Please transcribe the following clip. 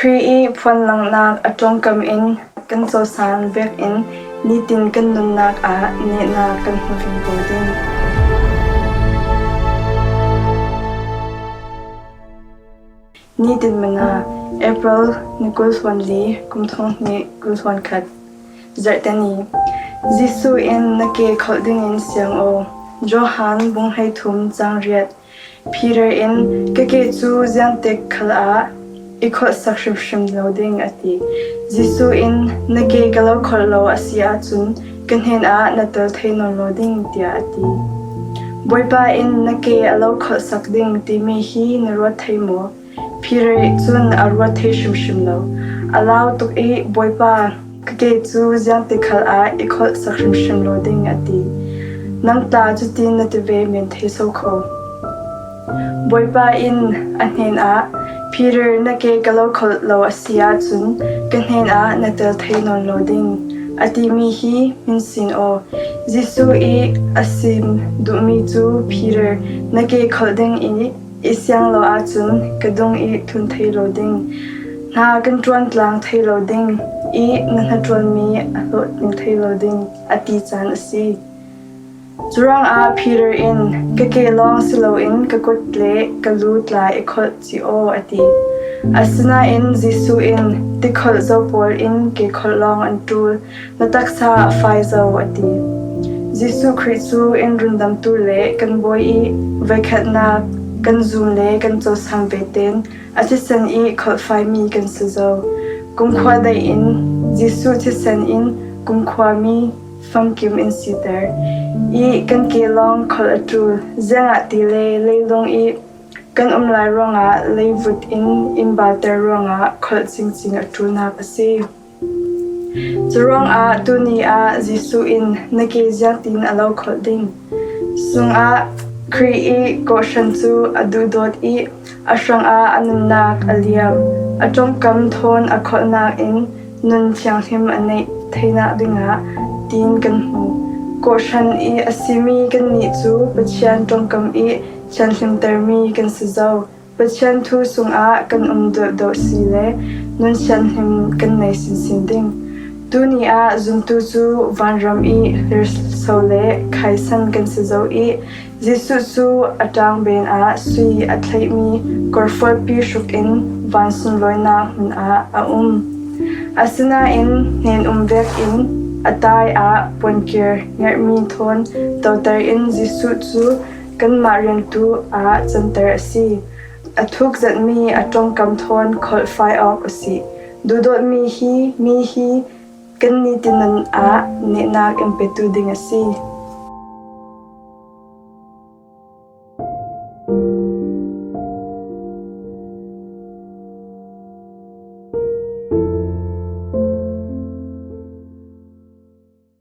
Kri phun lang nak atong kam in kan so san vek in ni tin kan nun nak a ne na kan huri bodin. Ni tin mana April ni kulswan li kumthong ni kulswan khat. Zartani Jisu in na ke kholding in siang o Johan bung hai thum chang riat Peter in ke chu jang tek khala ikho sakshim shim loading ati Jisu in nage galo kholo asia chun kanhen a natal thaino loading tia ati boipa in nage alo kho sakding ti mi hi narwa thaimo Peter chun arwa thai shim shim lo allow to e boipa kage chu jang te khal a ikho sakshim shim loading ati nang ta chu tin na te ve men thai so kho boipa in anhen a Peter nage galo khol lo asia chun kanhen a natal thainon loading ati mi hi minsin o Jisu e asim dumi chu Peter nage kholding i isyang lo a chun kadung i thun thai loading na kan tuan tlang thai loading i na tuan mi lo ning thai loading ati chan asi Jurang a Peter in kake long silo in kakut le kalut la ikot si o ati asina in Jisu in tikol zo pol in ke kolong antul nataksa fai zo ati Jisu Christu in rundam tu le kan boy i vaikat na kan zoom le kan zo sang beten atisan i kol fai mi kan suzo kumkwa day in Jisu tisan in kumkwa mi fam kim in sitar I kan kelong khol atul zanga tile leilong I kan umlai ronga leivut in imbalter ronga khol sing atul na kasi Zurong a tuni a Jisu in nake tin alo khol ding sung a kri I ko shan chu adu dot I asang a anunak aliam atong kam thon a khol na in nun chiang him anei thaina dinga tin kan hu ko shan I asimi kan ni chu pachian tong kam I chan hlim termi kan sizau pachian thu sung a kan do si le nun chan hlim kan nei sin ding tu ni a zum tu chu van ram I lir so le khai san kan sizau I Jisu chu atang ben a sui athlai mi korfol pi shuk in van sun loina hun a asina in nen vek in atai a ponkir ngar mi thon daughter in Jisu chu kan marian tu a chanter asi athuk zat mi atong kam thon khol fai ok asi dudot mi hi kan ni tinan a ne nak empetu ding asi